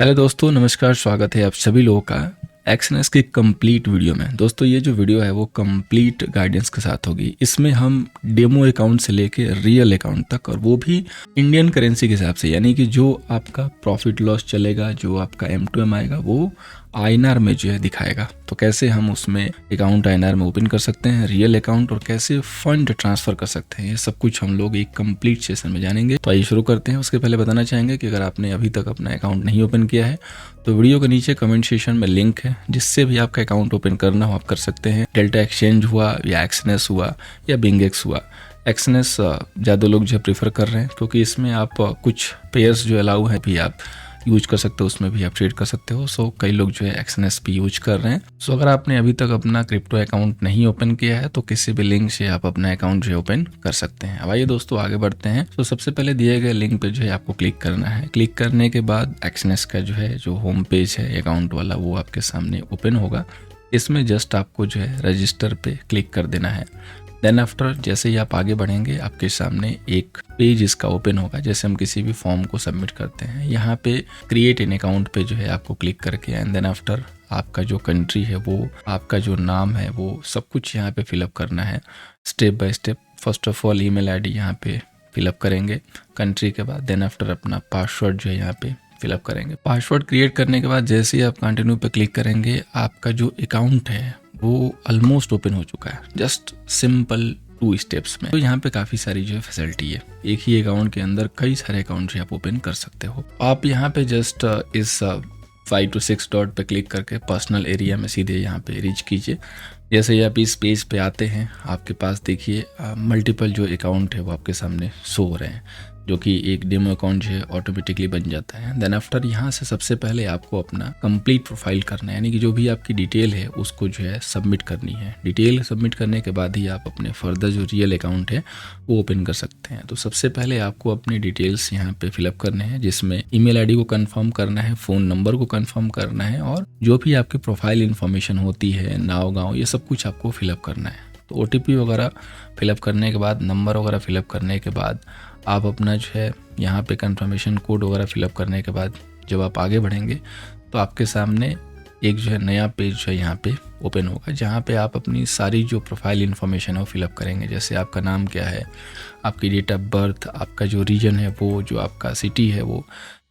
Hello दोस्तों, नमस्कार। स्वागत है आप सभी लोगों का एक्सएनएस की कंप्लीट वीडियो में। दोस्तों ये जो वीडियो है वो कंप्लीट गाइडेंस के साथ होगी। इसमें हम डेमो अकाउंट से लेके रियल अकाउंट तक, और वो भी इंडियन करेंसी के हिसाब से, यानी कि जो आपका प्रॉफिट लॉस चलेगा, जो आपका M2M आएगा वो आईएनआर में जो है दिखाएगा। तो कैसे हम उसमें अकाउंट आईएनआर में ओपन कर सकते हैं रियल अकाउंट, और कैसे फंड ट्रांसफर कर सकते हैं, ये सब कुछ हम लोग एक कंप्लीट सेशन में जानेंगे। तो आइए शुरू करते हैं। उसके पहले बताना चाहेंगे कि अगर आपने अभी तक अपना अकाउंट नहीं ओपन किया है तो वीडियो के नीचे कमेंट सेक्शन में लिंक है, जिससे भी आपका अकाउंट ओपन करना हो आप कर सकते हैं। डेल्टा एक्सचेंज हुआ या एक्सएनएस हुआ या बिंगेक्स हुआ। एक्सएनएस ज़्यादा लोग जो प्रीफर कर रहे हैं, क्योंकि इसमें आप कुछ पेयर्स जो अलाउ है भी आप यूज कर सकते हो, उसमें भी आप ट्रेड कर सकते हो। सो कई लोग जो है एक्सएनएस भी यूज कर रहे हैं। सो अगर आपने अभी तक अपना क्रिप्टो अकाउंट नहीं ओपन किया है तो किसी भी लिंक से आप अपना अकाउंट जो है ओपन कर सकते हैं। अब आइए दोस्तों आगे बढ़ते हैं। तो सबसे पहले दिए गए लिंक पे जो है आपको क्लिक करना है। क्लिक करने के बाद एक्सएनएस का जो है जो होम पेज है अकाउंट वाला, वो आपके सामने ओपन होगा। इसमें जस्ट आपको जो है रजिस्टर पे क्लिक कर देना है। देन आफ्टर जैसे ही आप आगे बढ़ेंगे आपके सामने एक पेज इसका ओपन होगा, जैसे हम किसी भी फॉर्म को सबमिट करते हैं। यहाँ पे क्रिएट एन अकाउंट पे जो है आपको क्लिक करके एंड देन आफ्टर आपका जो कंट्री है वो, आपका जो नाम है वो, सब कुछ यहाँ पे फिलअप करना है step by step. First of all email ID यहाँ पे फिलअप करेंगे कंट्री के बाद। देन आफ्टर अपना पासवर्ड जो है यहाँ पे फिलअप करेंगे। पासवर्ड क्रिएट करने के बाद जैसे ही आप कंटिन्यू पे क्लिक करेंगे आपका जो अकाउंट है वो ऑलमोस्ट ओपन हो चुका है, जस्ट सिंपल 2 स्टेप्स में। तो यहाँ पे काफी सारी जो है फैसिलिटी है। एक ही अकाउंट के अंदर कई सारे अकाउंट जो आप ओपन कर सकते हो। आप यहाँ पे जस्ट इस 5 to 6 डॉट पे क्लिक करके पर्सनल एरिया में सीधे यहाँ पे रीच कीजिए। जैसे ही आप इस पेज पे आते हैं आपके पास देखिए मल्टीपल जो अकाउंट है वो आपके सामने शो हो रहे हैं, जो कि एक डेमो अकाउंट जो है ऑटोमेटिकली बन जाता है। देन आफ्टर यहाँ से सबसे पहले आपको अपना कंप्लीट प्रोफाइल करना है, यानी कि जो भी आपकी डिटेल है उसको जो है सबमिट करनी है। डिटेल सबमिट करने के बाद ही आप अपने फर्दर जो रियल अकाउंट है वो ओपन कर सकते हैं। तो सबसे पहले आपको अपनी डिटेल्स यहाँ पे फिलअप करने हैं, जिसमें ईमेल आईडी को कंफर्म करना है, फ़ोन नंबर को कंफर्म करना है, और जो भी आपकी प्रोफाइल इन्फॉर्मेशन होती है, नाव गाँव, ये सब कुछ आपको फिलअप करना है। तो OTP वगैरह फिलअप करने के बाद, नंबर वगैरह फिलअप करने के बाद, आप अपना जो है यहाँ पे कंफर्मेशन कोड वगैरह फिलअप करने के बाद जब आप आगे बढ़ेंगे तो आपके सामने एक जो है नया पेज जो है यहाँ पे ओपन होगा, जहाँ पे आप अपनी सारी जो प्रोफाइल इन्फॉर्मेशन है वो फिलअप करेंगे। जैसे आपका नाम क्या है, आपकी डेट ऑफ बर्थ, आपका जो रीजन है वो, जो आपका सिटी है वो।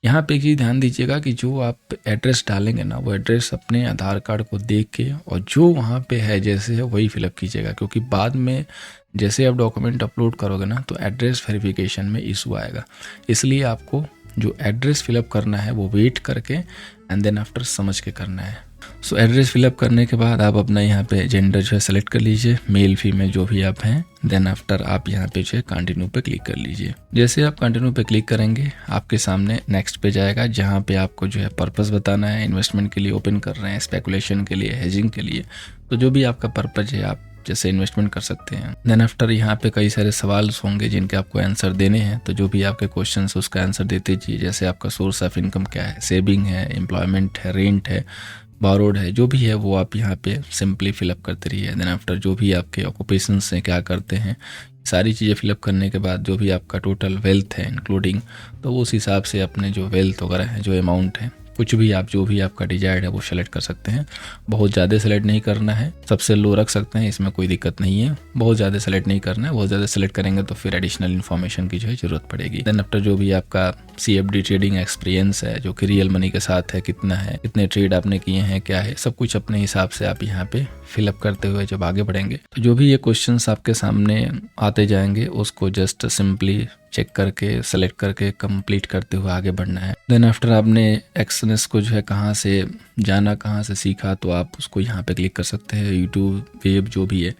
यहाँ पे एक चीज़ ध्यान दीजिएगा कि जो आप एड्रेस डालेंगे ना, वो एड्रेस अपने आधार कार्ड को देख के और जो वहाँ पे है जैसे है वही फिलअप कीजिएगा, क्योंकि बाद में जैसे आप डॉक्यूमेंट अपलोड करोगे ना तो एड्रेस वेरिफिकेशन में इशू आएगा। इसलिए आपको जो एड्रेस फिलअप करना है वो वेट करके एंड देन आफ्टर समझ के करना है। सो एड्रेस फिलअप करने के बाद आप अपना यहाँ पे जेंडर जो है सेलेक्ट कर लीजिए, मेल फीमेल जो भी आप हैं। देन आफ्टर आप यहाँ पे जो है कंटिन्यू पे क्लिक कर लीजिए। जैसे आप कंटिन्यू पे क्लिक करेंगे आपके सामने नेक्स्ट पेज आएगा, जहाँ पे आपको जो है पर्पस बताना है। इन्वेस्टमेंट के लिए ओपन कर रहे हैं, स्पेकुलेशन के लिए, हेजिंग के लिए, तो जो भी आपका पर्पज है आप जैसे इन्वेस्टमेंट कर सकते हैं। देन आफ्टर यहाँ पे कई सारे सवाल होंगे जिनके आपको आंसर देने हैं, तो जो भी आपके क्वेश्चन है उसका आंसर देते जाइए। जैसे आपका सोर्स ऑफ इनकम क्या है, सेविंग है, एम्प्लॉयमेंट है, रेंट है, बोरोड है, जो भी है वो आप यहाँ पे सिंपली फिलअप करते रहिए। देन आफ्टर जो भी आपके ऑक्यूपेशंस हैं, क्या करते हैं, सारी चीज़ें फिलअप करने के बाद जो भी आपका टोटल वेल्थ है इंक्लूडिंग, तो उस हिसाब से अपने जो वेल्थ वगैरह है, जो अमाउंट है, कुछ भी आप जो भी आपका डिजायर्ड है वो सेलेक्ट कर सकते हैं। बहुत ज़्यादा सेलेक्ट नहीं करना है, सबसे लो रख सकते हैं, इसमें कोई दिक्कत नहीं है। बहुत ज़्यादा सेलेक्ट नहीं करना है, बहुत ज़्यादा सेलेक्ट करेंगे तो फिर एडिशनल इन्फॉर्मेशन की जो है ज़रूरत पड़ेगी। देन आफ्टर जो भी आपका CFD ट्रेडिंग एक्सपीरियंस है, जो कि रियल मनी के साथ है, कितना है, कितने ट्रेड आपने किए हैं, क्या है, सब कुछ अपने हिसाब से आप यहाँ पे फिलअप करते हुए जब आगे बढ़ेंगे तो जो भी ये क्वेश्चंस आपके सामने आते जाएंगे उसको जस्ट सिंपली चेक करके, सेलेक्ट करके, कंप्लीट करते हुए आगे बढ़ना है। देन आफ्टर आपने एक्सएनएस को जो है कहाँ से जाना, कहाँ से सीखा, तो आप उसको यहाँ पे क्लिक कर सकते हैं, यूट्यूब, वेब, जो भी है।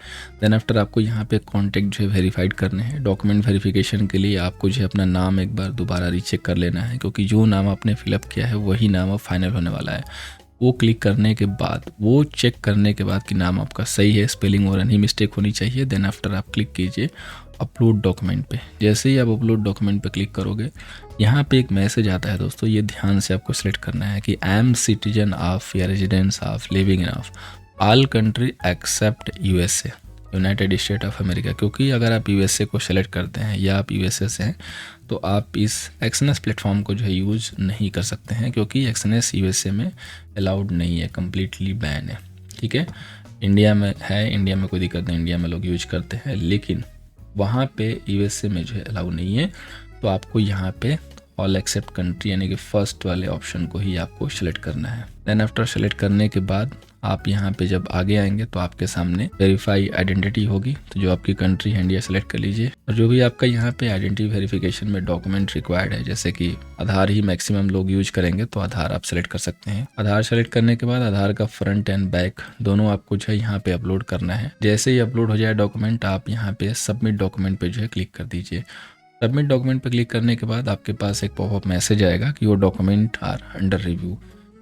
देन आफ्टर आपको यहाँ पे कॉन्टैक्ट जो है वेरीफाइड करने हैं। डॉक्यूमेंट वेरिफिकेशन के लिए आपको जो है अपना नाम एक बार दोबारा रीचेक कर लेना है, क्योंकि जो नाम आपने फिलअप किया है वही नाम अब फाइनल होने वाला है। वो क्लिक करने के बाद, वो चेक करने के बाद कि नाम आपका सही है, स्पेलिंग और नहीं मिस्टेक होनी चाहिए। देन आफ्टर आप क्लिक कीजिए अपलोड डॉक्यूमेंट पे। जैसे ही आप अपलोड डॉक्यूमेंट पे क्लिक करोगे यहाँ पे एक मैसेज आता है दोस्तों, ये ध्यान से आपको सिलेक्ट करना है कि आई एम सिटीजन ऑफ या residence of living in of all country accept USA। United state of America, क्योंकि अगर आप यूएसए को सेलेक्ट करते हैं या आप यूएसए से हैं तो आप इस एक्सएनएस प्लेटफॉर्म को जो है यूज़ नहीं कर सकते हैं, क्योंकि एक्सएनएस यूएसए में अलाउड नहीं है, कम्प्लीटली बैन है। ठीक है, इंडिया में है, इंडिया में कोई दिक्कत नहीं, इंडिया में लोग यूज करते हैं, लेकिन वहाँ पे यूएसए में जो है अलाउ नहीं है। तो आपको यहाँ पे ऑल एक्सेप्ट कंट्री यानी कि फर्स्ट वाले ऑप्शन को ही आपको सेलेक्ट करना है। देन आफ्टर सेलेक्ट करने के बाद आप यहाँ पे जब आगे आएंगे तो आपके सामने वेरीफाई आइडेंटिटी होगी, तो जो आपकी कंट्री है इंडिया सेलेक्ट कर लीजिए। और जो भी आपका यहाँ पे आइडेंटिटी वेरिफिकेशन में डॉक्यूमेंट रिक्वायर्ड है, जैसे कि आधार ही मैक्सिमम लोग यूज करेंगे तो आधार आप सेलेक्ट कर सकते हैं। आधार सेलेक्ट करने के बाद आधार का फ्रंट एंड बैक दोनों आपको जो है यहाँ पे अपलोड करना है। जैसे ही अपलोड हो जाए डॉक्यूमेंट, आप यहाँ पे सबमिट डॉक्यूमेंट पे जो है क्लिक कर दीजिए। सबमिट डॉक्यूमेंट पे क्लिक करने के बाद आपके पास एक पॉपअप मैसेज आएगा कि वो डॉक्यूमेंट आर अंडर रिव्यू।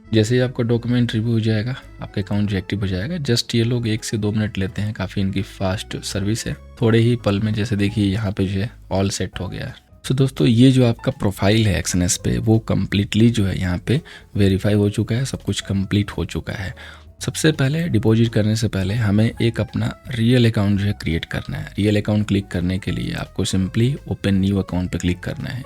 जैसे ही आपका डॉक्यूमेंट रिव्यू हो जाएगा, आपका अकाउंट जो एक्टिव हो जाएगा। जस्ट ये लोग 1 से 2 मिनट लेते हैं, काफ़ी इनकी फास्ट सर्विस है। थोड़े ही पल में जैसे देखिए यहाँ पे जो है ऑल सेट हो गया है। तो दोस्तों ये जो आपका प्रोफाइल है एक्सएनएस पे, वो कम्प्लीटली जो है यहाँ पे वेरीफाई हो चुका है, सब कुछ कंप्लीट हो चुका है। सबसे पहले डिपॉजिट करने से पहले हमें एक अपना रियल अकाउंट जो है क्रिएट करना है। रियल अकाउंट क्लिक करने के लिए आपको सिंपली ओपन न्यू अकाउंट पे क्लिक करना है।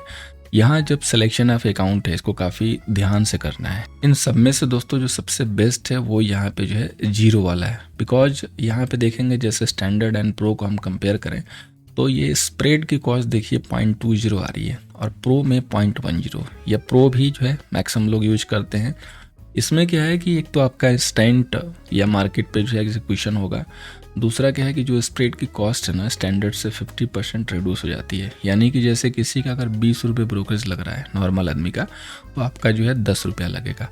यहाँ जब सिलेक्शन ऑफ अकाउंट है, इसको काफ़ी ध्यान से करना है। इन सब में से दोस्तों जो सबसे बेस्ट है वो यहाँ पे जो है जीरो वाला है, बिकॉज यहाँ पे देखेंगे जैसे स्टैंडर्ड एंड प्रो को हम कंपेयर करें तो ये स्प्रेड की कॉस्ट देखिए 0.20 आ रही है और प्रो में 0.10। या प्रो भी जो है मैक्सिमम लोग यूज करते हैं। इसमें क्या है कि एक तो आपका इंस्टेंट या मार्केट पे जो है एग्जीक्यूशन होगा, दूसरा क्या है कि जो स्प्रेड की कॉस्ट है ना स्टैंडर्ड से 50% रिड्यूस हो जाती है। यानी कि जैसे किसी का अगर 20 रुपये ब्रोकरेज लग रहा है नॉर्मल आदमी का, तो आपका जो है 10 रुपया लगेगा।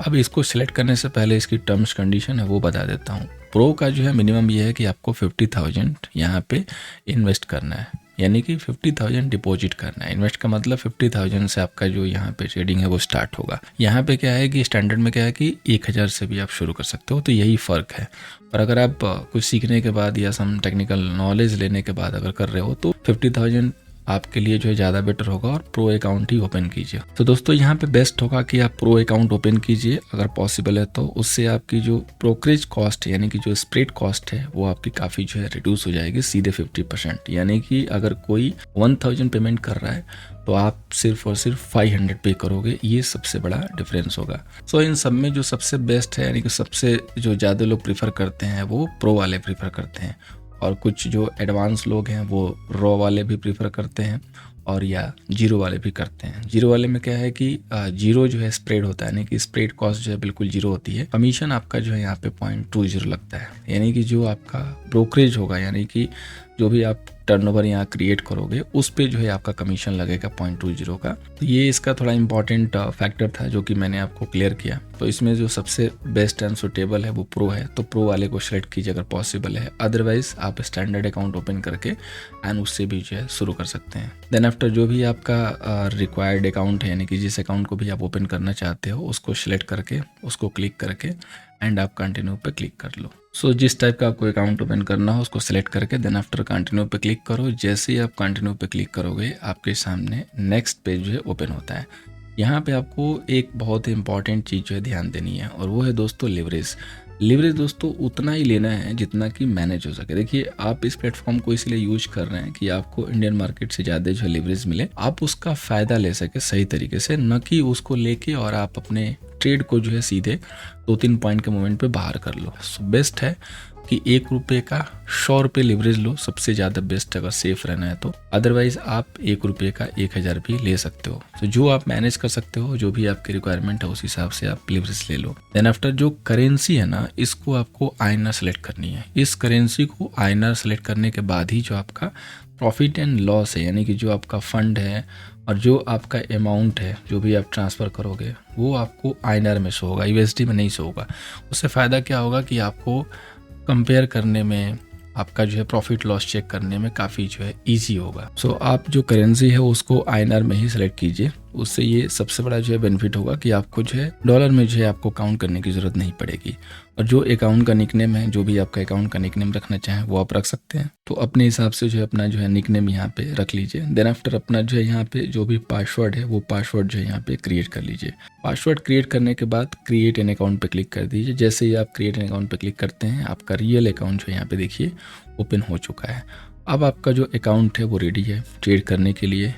अब इसको सिलेक्ट करने से पहले इसकी टर्म्स कंडीशन है वो बता देता हूँ। प्रो का जो है मिनिमम ये है कि आपको 50,000 यहाँ पे इन्वेस्ट करना है, यानी कि 50,000 डिपॉजिट करना है। इन्वेस्ट का मतलब 50,000 से आपका जो यहाँ पे ट्रेडिंग है वो स्टार्ट होगा। यहाँ पे क्या है कि स्टैंडर्ड में क्या है कि 1,000 से भी आप शुरू कर सकते हो, तो यही फ़र्क है। और अगर आप कुछ सीखने के बाद या सम टेक्निकल नॉलेज लेने के बाद अगर कर रहे हो तो 50,000 आपके लिए जो है ज़्यादा बेटर होगा और प्रो अकाउंट ही ओपन कीजिए। तो दोस्तों यहाँ पे बेस्ट होगा कि आप प्रो अकाउंट ओपन कीजिए अगर पॉसिबल है तो। उससे आपकी जो ब्रोकरेज कॉस्ट यानी कि जो स्प्रेड कॉस्ट है वो आपकी काफ़ी जो है रिड्यूस हो जाएगी सीधे 50%। यानी कि अगर कोई 1,000 पेमेंट कर रहा है तो आप सिर्फ और सिर्फ 500 पे करोगे, ये सबसे बड़ा डिफरेंस होगा। सो इन सब में जो सबसे बेस्ट है यानी कि सबसे जो ज़्यादा लोग प्रीफर करते हैं वो प्रो वाले प्रीफर करते हैं, और कुछ जो एडवांस लोग हैं वो रॉ वाले भी प्रीफर करते हैं और या जीरो वाले भी करते हैं। जीरो वाले में क्या है कि जीरो जो है स्प्रेड होता है, यानी कि स्प्रेड कॉस्ट जो है बिल्कुल जीरो होती है। कमीशन आपका जो है यहाँ पे 0.20 लगता है, यानी कि जो आपका ब्रोकरेज होगा यानी कि जो भी आप टर्नओवर यहाँ क्रिएट करोगे उस पे जो है आपका कमीशन लगेगा 0.20 का। तो ये इसका थोड़ा इंपॉर्टेंट फैक्टर था जो कि मैंने आपको क्लियर किया। तो इसमें जो सबसे बेस्ट एंड सुटेबल है वो प्रो है, तो प्रो वाले को सिलेक्ट कीजिए अगर पॉसिबल है। अदरवाइज आप स्टैंडर्ड अकाउंट ओपन करके एंड उससे भी जो है शुरू कर सकते हैं। देन आफ्टर जो भी आपका रिक्वायर्ड अकाउंट है यानी कि जिस अकाउंट को भी आप ओपन करना चाहते हो उसको सिलेक्ट करके उसको क्लिक करके एंड आप कंटिन्यू पे क्लिक कर लो। सो जिस टाइप का आपको अकाउंट ओपन करना हो उसको सिलेक्ट करके देन आफ्टर कंटिन्यू पे क्लिक करो। जैसे ही आप कंटिन्यू पे क्लिक करोगे आपके सामने नेक्स्ट पेज जो है ओपन होता है। यहाँ पे आपको एक बहुत ही इंपॉर्टेंट चीज़ जो है ध्यान देनी है और वो है दोस्तों लिवरेज। लिवरेज दोस्तों उतना ही लेना है जितना कि मैनेज हो सके। देखिए आप इस प्लेटफॉर्म को इसलिए यूज कर रहे हैं कि आपको इंडियन मार्केट से ज़्यादा जो है लिवरेज मिले, आप उसका फ़ायदा ले सके सही तरीके से, न कि उसको लेके और आप अपने ट्रेड को जो है सीधे 2-3 पॉइंट के मोमेंट पे बाहर कर लो। सो बेस्ट है कि 1 रुपये का 100 रुपये लिवरेज लो, सबसे ज़्यादा बेस्ट अगर सेफ रहना है तो। अदरवाइज आप 1 रुपये का 1,000 भी ले सकते हो। तो जो आप मैनेज कर सकते हो, जो भी आपकी रिक्वायरमेंट है उस हिसाब से आप लिवरेज ले लो। देन आफ्टर जो करेंसी है ना, इसको आपको आईएनआर सेलेक्ट करनी है। इस करेंसी को आईएनआर सेलेक्ट करने के बाद ही जो आपका प्रॉफिट एंड लॉस है यानी कि जो आपका फंड है और जो आपका अमाउंट है जो भी आप ट्रांसफ़र करोगे वो आपको आईएनआर में शो होगा, यूएसडी में नहीं शो होगा। उससे फ़ायदा क्या होगा कि आपको कंपेयर करने में, आपका जो है प्रॉफिट लॉस चेक करने में काफ़ी जो है इजी होगा। सो आप जो करेंसी है उसको आईएनआर में ही सेलेक्ट कीजिए। उससे ये सबसे बड़ा जो है बेनिफिट होगा कि आपको जो है डॉलर में जो है आपको काउंट करने की ज़रूरत नहीं पड़ेगी। और जो अकाउंट का निकनेम है, जो भी आपका अकाउंट का निकनेम रखना चाहें वो आप रख सकते हैं। तो अपने हिसाब से जो है अपना जो है निकनेम यहाँ पे रख लीजिए। देन आफ्टर अपना जो है यहाँ पे जो भी पासवर्ड है वो पासवर्ड जो है यहाँ पे क्रिएट कर लीजिए। पासवर्ड क्रिएट करने के बाद क्रिएट एन अकाउंट पे क्लिक कर दीजिए। जैसे ही आप क्रिएट एन अकाउंट पे क्लिक करते हैं आपका रियल अकाउंट जो है यहाँ पे देखिए ओपन हो चुका है। अब आपका जो अकाउंट है वो रेडी है ट्रेड करने के लिए।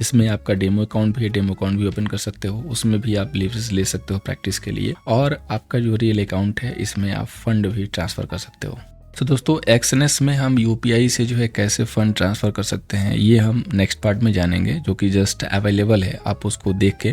इसमें आपका डेमो अकाउंट भी है, डेमो अकाउंट भी ओपन कर सकते हो, उसमें भी आप लीवरेज ले सकते हो प्रैक्टिस के लिए। और आपका जो रियल अकाउंट है इसमें आप फंड भी ट्रांसफ़र कर सकते हो। तो दोस्तों एक्सएनएस में हम यूपीआई से जो है कैसे फ़ंड ट्रांसफ़र कर सकते हैं ये हम नेक्स्ट पार्ट में जानेंगे, जो कि जस्ट अवेलेबल है। आप उसको देख के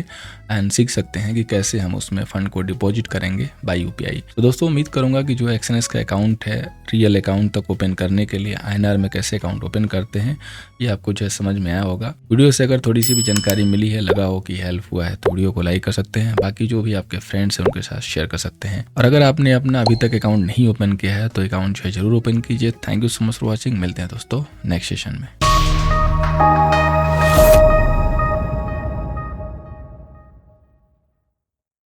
एंड सीख सकते हैं कि कैसे हम उसमें फ़ंड को डिपॉजिट करेंगे बाय यूपीआई। तो दोस्तों उम्मीद करूंगा कि जो एक्सएनएस का अकाउंट है रियल अकाउंट तक ओपन करने के लिए आईएनआर में कैसे अकाउंट ओपन करते हैं ये आपको जो है समझ में आया होगा। वीडियो से अगर थोड़ी सी भी जानकारी मिली है, लगा हो कि हेल्प हुआ है, तो वीडियो को लाइक कर सकते हैं। बाकी जो भी आपके फ्रेंड्स हैं उनके साथ शेयर कर सकते हैं। और अगर आपने अपना अभी तक अकाउंट नहीं ओपन किया है तो अकाउंट जो है जरूर ओपन कीजिए। Thank you so much for watching. मिलते हैं दोस्तों नेक्स्ट सेशन में।